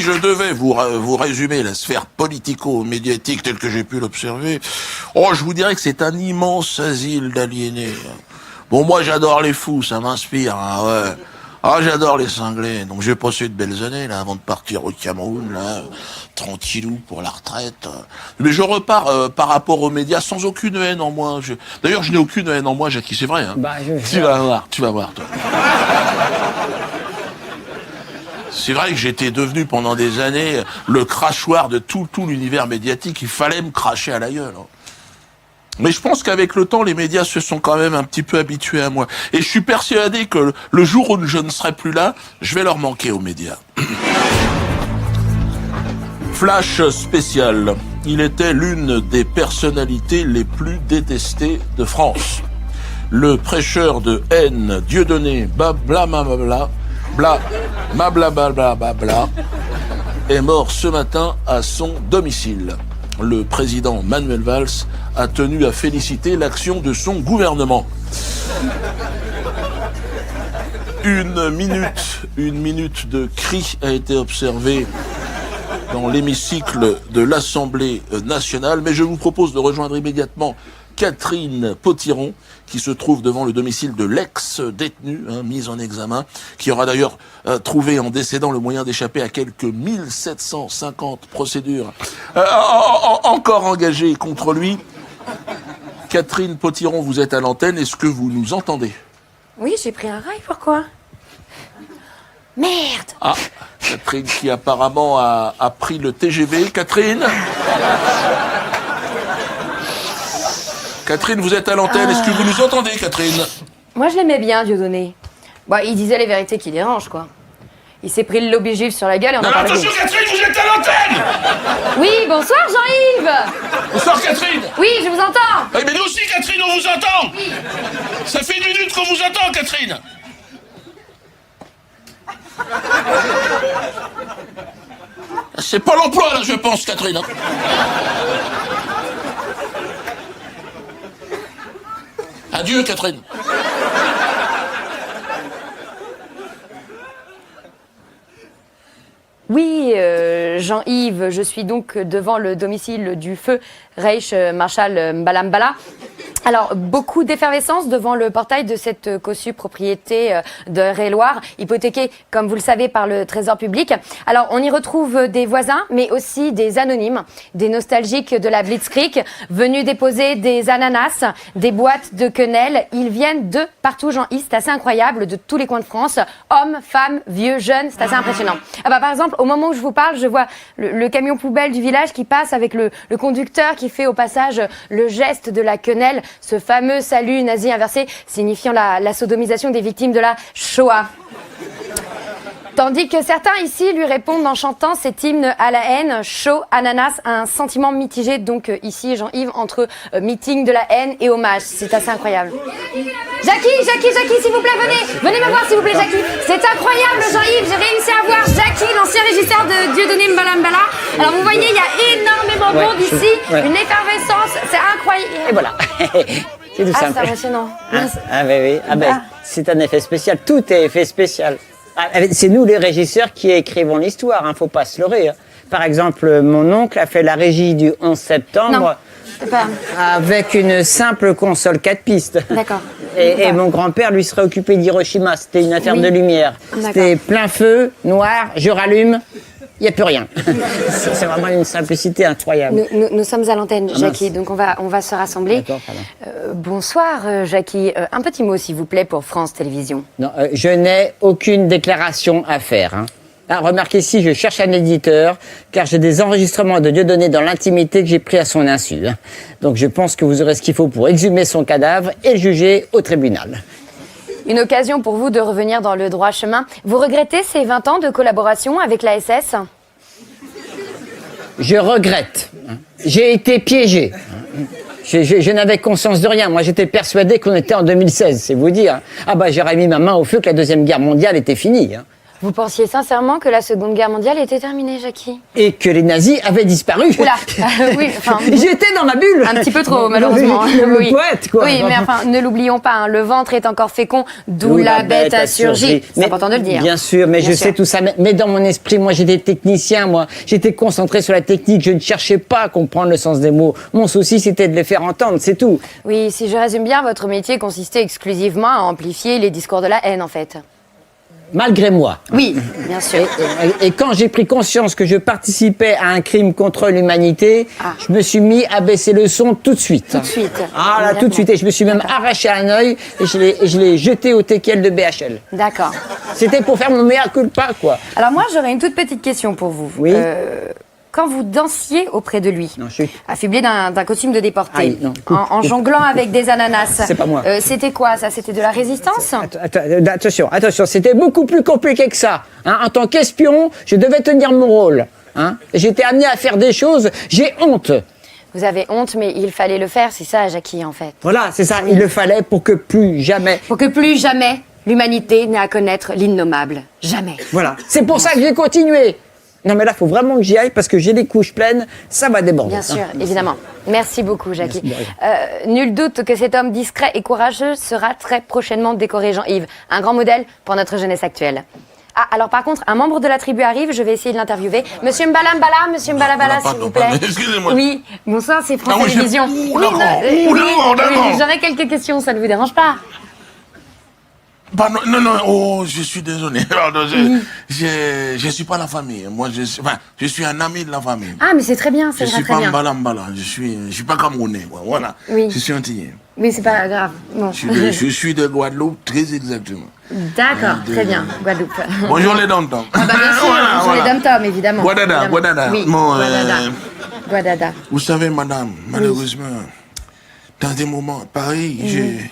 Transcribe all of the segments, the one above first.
si je devais vous résumer la sphère politico-médiatique telle que j'ai pu l'observer, je vous dirais que c'est un immense asile d'aliénés. Bon, moi, j'adore les fous, ça m'inspire, hein, ouais. J'adore les cinglés, donc j'ai passé de belles années, là, avant de partir au Cameroun, là, tranquillou pour la retraite. Mais je repars par rapport aux médias sans aucune haine en moi. D'ailleurs, je n'ai aucune haine en moi, Jackie, c'est vrai, hein. Tu vas voir, toi. C'est vrai que j'étais devenu pendant des années le crachoir de tout l'univers médiatique. Il fallait me cracher à la gueule, hein. Mais je pense qu'avec le temps, les médias se sont quand même un petit peu habitués à moi. Et je suis persuadé que le jour où je ne serai plus là, je vais leur manquer aux médias. Flash spécial. Il était l'une des personnalités les plus détestées de France. Le prêcheur de haine Dieudonné Blablabla est mort ce matin à son domicile. Le président Manuel Valls a tenu à féliciter l'action de son gouvernement. Une minute de cri a été observée dans l'hémicycle de l'Assemblée nationale, mais je vous propose de rejoindre immédiatement Catherine Potiron, qui se trouve devant le domicile de l'ex-détenu, mise en examen, qui aura d'ailleurs trouvé en décédant le moyen d'échapper à quelques 1750 procédures encore engagées contre lui. Catherine Potiron, vous êtes à l'antenne, est-ce que vous nous entendez? Oui, j'ai pris un rail, pourquoi? Merde! Catherine qui apparemment a pris le TGV. Catherine? Catherine, vous êtes à l'antenne, est-ce que vous nous entendez, Catherine? Moi, je l'aimais bien, Dieudonné. Il disait les vérités qui dérangent, quoi. Il s'est pris le lobby juif sur la gueule et on en parlait. Attention, Catherine, vous êtes à l'antenne! Oui, bonsoir, Jean-Yves! Bonsoir, Catherine! Oui, je vous entends! Eh, mais nous aussi, Catherine, on vous entend! Oui. Ça fait 1 minute qu'on vous entend, Catherine! C'est pas l'emploi, là, je pense, Catherine. Adieu, Catherine. Oui, Jean-Yves, je suis donc devant le domicile du feu Reich Marshal Mbalambala. Alors, beaucoup d'effervescence devant le portail de cette copropriété de Eure-et-Loir, hypothéquée, comme vous le savez, par le Trésor public. Alors, on y retrouve des voisins, mais aussi des anonymes, des nostalgiques de la Blitzkrieg, venus déposer des ananas, des boîtes de quenelles. Ils viennent de partout, Jean-Yves, c'est assez incroyable, de tous les coins de France. Hommes, femmes, vieux, jeunes, c'est assez impressionnant. Par exemple, au moment où je vous parle, je vois le camion poubelle du village qui passe avec le conducteur qui fait au passage le geste de la quenelle, ce fameux salut nazi inversé signifiant la sodomisation des victimes de la Shoah. Tandis que certains ici lui répondent en chantant cet hymne à la haine, chaud, ananas, un sentiment mitigé donc ici, Jean-Yves, entre meeting de la haine et hommage. C'est assez incroyable. Jackie, s'il vous plaît, venez me voir, s'il vous plaît, Jackie. C'est incroyable, Jean-Yves, j'ai réussi à voir Jackie, l'ancien régisseur de Dieudonné Mbalambala. Alors vous voyez, il y a énormément de monde ici, une effervescence, c'est incroyable. Et voilà. C'est tout simple. C'est impressionnant. Oui. C'est un effet spécial, tout est effet spécial. C'est nous les régisseurs qui écrivons l'histoire, faut pas se leurrer. Par exemple, mon oncle a fait la régie du 11 septembre Non, c'est pas... avec une simple console 4 pistes. D'accord. Et mon grand-père, lui, serait occupé d'Hiroshima. C'était une affaire de lumière. C'était plein feu, noir, je rallume, il n'y a plus rien. C'est vraiment une simplicité incroyable. Nous sommes à l'antenne, Jackie, donc on va se rassembler. D'accord, pardon. Bonsoir, Jackie. Un petit mot, s'il vous plaît, pour France Télévisions. Non, je n'ai aucune déclaration à faire. Remarquez ici, je cherche un éditeur, car j'ai des enregistrements de Dieudonné dans l'intimité que j'ai pris à son insu. Donc je pense que vous aurez ce qu'il faut pour exhumer son cadavre et le juger au tribunal. Une occasion pour vous de revenir dans le droit chemin. Vous regrettez ces 20 ans de collaboration avec la SS ? Je regrette. J'ai été piégé. Je n'avais conscience de rien. Moi, j'étais persuadé qu'on était en 2016, c'est vous dire. J'aurais mis ma main au feu que la Deuxième Guerre mondiale était finie. Vous pensiez sincèrement que la Seconde Guerre mondiale était terminée, Jackie? Et que les nazis avaient disparu. Oula, oui, enfin... J'étais dans ma bulle. Un petit peu trop, malheureusement. Le Oui. poète, quoi. Oui, mais enfin, ne l'oublions pas, hein, le ventre est encore fécond, d'où la bête a surgi. C'est Mais- important de le dire. Bien sûr, mais Bien je sûr. sais tout ça. Mais dans mon esprit, moi, j'étais technicien, moi. J'étais concentré sur la technique. Je ne cherchais pas à comprendre le sens des mots. Mon souci, c'était de les faire entendre, c'est tout. Oui, si je résume bien, votre métier consistait exclusivement à amplifier les discours de la haine, en fait. Malgré moi. Oui, bien sûr. Et quand j'ai pris conscience que je participais à un crime contre l'humanité, Ah. je me suis mis à baisser le son tout de suite. Tout de suite. Ah là, tout de suite. Et je me suis même arraché un œil et je l'ai jeté au teckel de BHL. D'accord. C'était pour faire mon mea culpa, quoi. Alors moi, j'aurais une toute petite question pour vous. Oui. Quand vous dansiez auprès de lui, Non, chut. affublé d'un costume de déporté, Aïe, non, coupe, en jonglant avec des ananas, C'est pas moi. C'était quoi ça? C'était de la résistance? Attention, c'était beaucoup plus compliqué que ça. Hein. En tant qu'espion, je devais tenir mon rôle. Hein. J'étais amené à faire des choses, j'ai honte. Vous avez honte, mais il fallait le faire, c'est ça, Jackie, en fait. Voilà, c'est ça, il le fallait pour que plus jamais... Pour que plus jamais l'humanité n'ait à connaître l'innommable. Jamais. Voilà, c'est pour ça que j'ai continué. Non mais là, faut vraiment que j'y aille parce que j'ai les couches pleines, ça va déborder. Bien sûr, évidemment. Merci beaucoup, Jackie. Merci, Nul doute que cet homme discret et courageux sera très prochainement décoré, Jean-Yves. Un grand modèle pour notre jeunesse actuelle. Ah, alors par contre, un membre de la tribu arrive, je vais essayer de l'interviewer. Monsieur Mbala Mbala, Monsieur Mbala Mbala, s'il pardon, vous plaît. pardon, excusez-moi. Oui, bonsoir, c'est France Ah oui, Télévisions. ouh, Oui, d'accord, oui, d'accord. j'aurais quelques questions, ça ne vous dérange pas? Pardon, non, oh, je suis désolé. Pardon, je suis pas la famille. Moi, je suis un ami de la famille. Ah, mais c'est très bien, ça Je ira suis très pas bien. Mbala. Je suis pas camerounais, moi. Voilà. Oui. Je suis antillais. Mais c'est pas grave. Bon. Je suis de Guadeloupe, très exactement. D'accord, très bien, Guadeloupe. Bonjour les dom-toms. Ah bah bien sûr, bonjour les dom-toms, évidemment. Guadada, évidemment. Guadada. Oui, Bon, Guadada. Guadada. Vous savez, madame, malheureusement, dans des moments pareils, j'ai...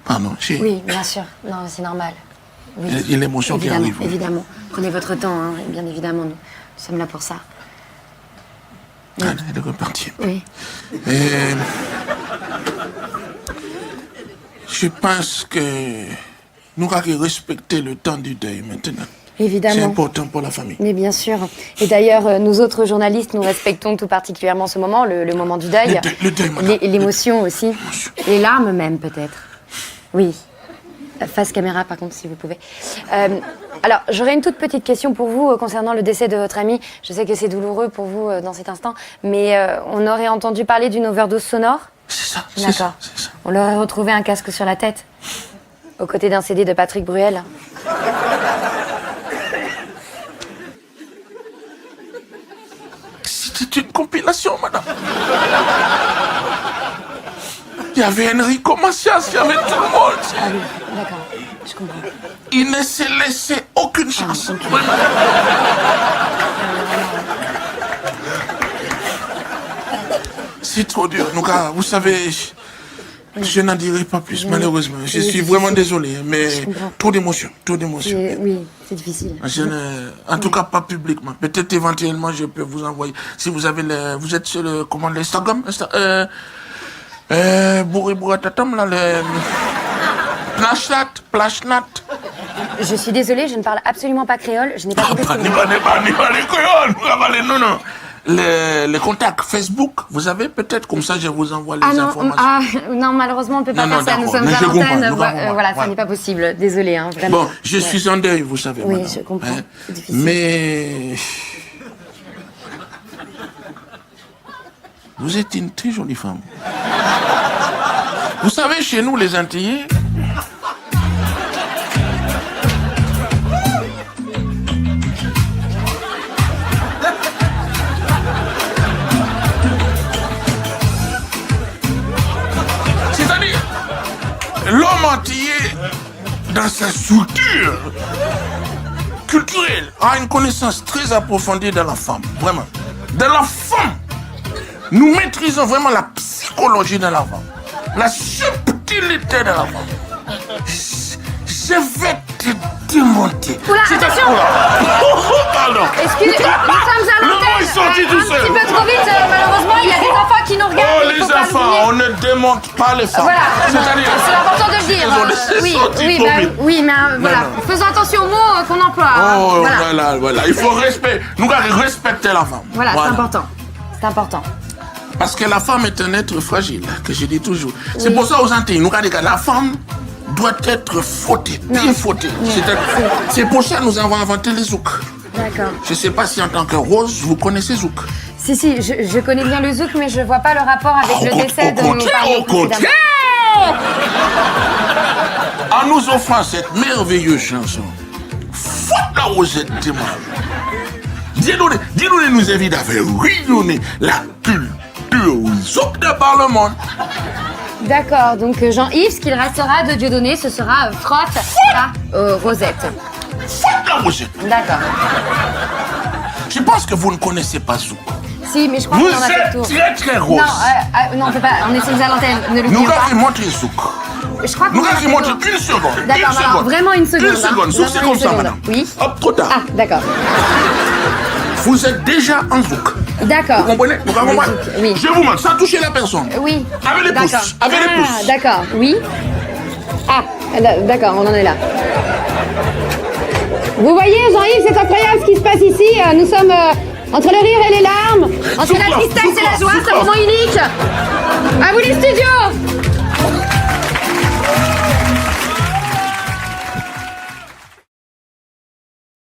Pardon, j'ai... Oui, bien sûr. Non, c'est normal. Oui. Il y a l'émotion qui Évidemment, arrive. évidemment. Prenez votre temps, hein, bien évidemment. Nous sommes là pour ça. Ah, elle est repartie. Oui. Et je pense que nous avons respecté le temps du deuil maintenant. C'est Évidemment. important pour la famille. Mais bien sûr. Et d'ailleurs, nous autres journalistes, nous respectons tout particulièrement ce moment, le moment du deuil. Le deuil, madame. L'émotion aussi. Les larmes même, peut-être. Oui. Face caméra, par contre, si vous pouvez. Alors, j'aurais une toute petite question pour vous concernant le décès de votre ami. Je sais que c'est douloureux pour vous dans cet instant, mais on aurait entendu parler d'une overdose sonore. C'est ça, c'est D'accord. ça, c'est ça. On leur aurait retrouvé un casque sur la tête, aux côtés d'un CD de Patrick Bruel. C'était une compilation, madame. Il y avait Enrico Macias, il y avait tout le monde. Ah oui, d'accord, je comprends. Il ne s'est laissé aucune chance. Vraiment. C'est trop dur. Donc, vous savez, je n'en dirai pas plus, malheureusement. Je suis vraiment désolé, mais comprends. trop d'émotions, trop d'émotions. Oui, c'est difficile. En tout cas, pas publiquement. Peut-être éventuellement, je peux vous envoyer. Si vous avez vous êtes sur le, comment, l'Instagram, Bourri-Bourri-Tatam, là, le, Plashnat. Je suis désolée, je ne parle absolument pas créole. Je n'ai pas compris ce que vous Non. Les contacts Facebook, vous avez peut-être, comme ça, je vous envoie les informations. Non, malheureusement, on ne peut pas Non, faire ça. Nous d'accord, sommes mais à je comprends, l'antenne. je comprends, Voilà, ça voilà. n'est pas possible. Désolée, hein, vraiment. Bon, je suis en deuil, vous savez, Oui, madame. je comprends. Hein. C'est difficile. Mais... Vous êtes une très jolie femme. Vous savez, chez nous, les Antillais... C'est-à-dire, l'homme antillais, dans sa structure culturelle, a une connaissance très approfondie de la femme. Vraiment. De la femme. Nous maîtrisons vraiment la psychologie de la femme. La subtilité de la femme. Je vais te démonté. Oula, attention. Pardon. Excusez, nous sommes à Le mot l'antenne. est sorti tout seul. Un petit peu trop vite, malheureusement, il y a des enfants qui nous regardent. Oh, il les faut pas enfants, l'oublier. on ne démonte pas les femmes. Voilà, C'est-à-dire... c'est important de le dire. Désolé, c'est oui, sorti oui, trop vite. oui, mais voilà. non. Faisons attention aux mots qu'on emploie. hein. Oh, Voilà, voilà. Il faut respecter. Nous devons respecter la femme. voilà, c'est important. C'est important. Parce que la femme est un être fragile, que je dis toujours. C'est pour ça aux Antilles, nous regardons que la femme doit être frottée, bien frottée. C'est pour ça que nous avons inventé les zouks. D'accord. Je ne sais pas si en tant que Rose, vous connaissez zouk. Si, je connais bien le zouk, mais je vois pas le rapport avec le décès de nos parents Au contraire. En nous offrant cette merveilleuse chanson, fouette la Rosette témoin. Dis-nous de nous inviter à faire rayonner la culture zouk de par le monde. D'accord, donc Jean-Yves, ce qu'il restera de Dieudonné, ce sera frotte la Rosette. Fouette la Rosette. D'accord. Je pense que vous ne connaissez pas zouk. Si, mais je crois Vous qu'on en a fait le êtes tour. très rose. Non, on peut pas, on est sur à l'antenne, ne le Nous dites pas. allons montrer zouk. Je crois qu'on Nous en a fait allons le montrer tour. une seconde. D'accord, une alors seconde. vraiment une seconde. Une seconde, hein. sauf c'est Vraiment comme une ça, seconde. madame. Oui. Hop, trop tard. Ah, d'accord. Vous êtes déjà en zouk. D'accord. Vous comprenez? Vous comprenez? Oui. Je vous montre, sans toucher la personne. Oui. Avec les D'accord. pouces. Avec les pouces. D'accord, oui. Ah, d'accord, on en est là. Vous voyez, Jean-Yves, c'est incroyable ce qui se passe ici. Nous sommes entre le rire et les larmes. Entre la tristesse et la joie, c'est un moment unique. À vous les studios.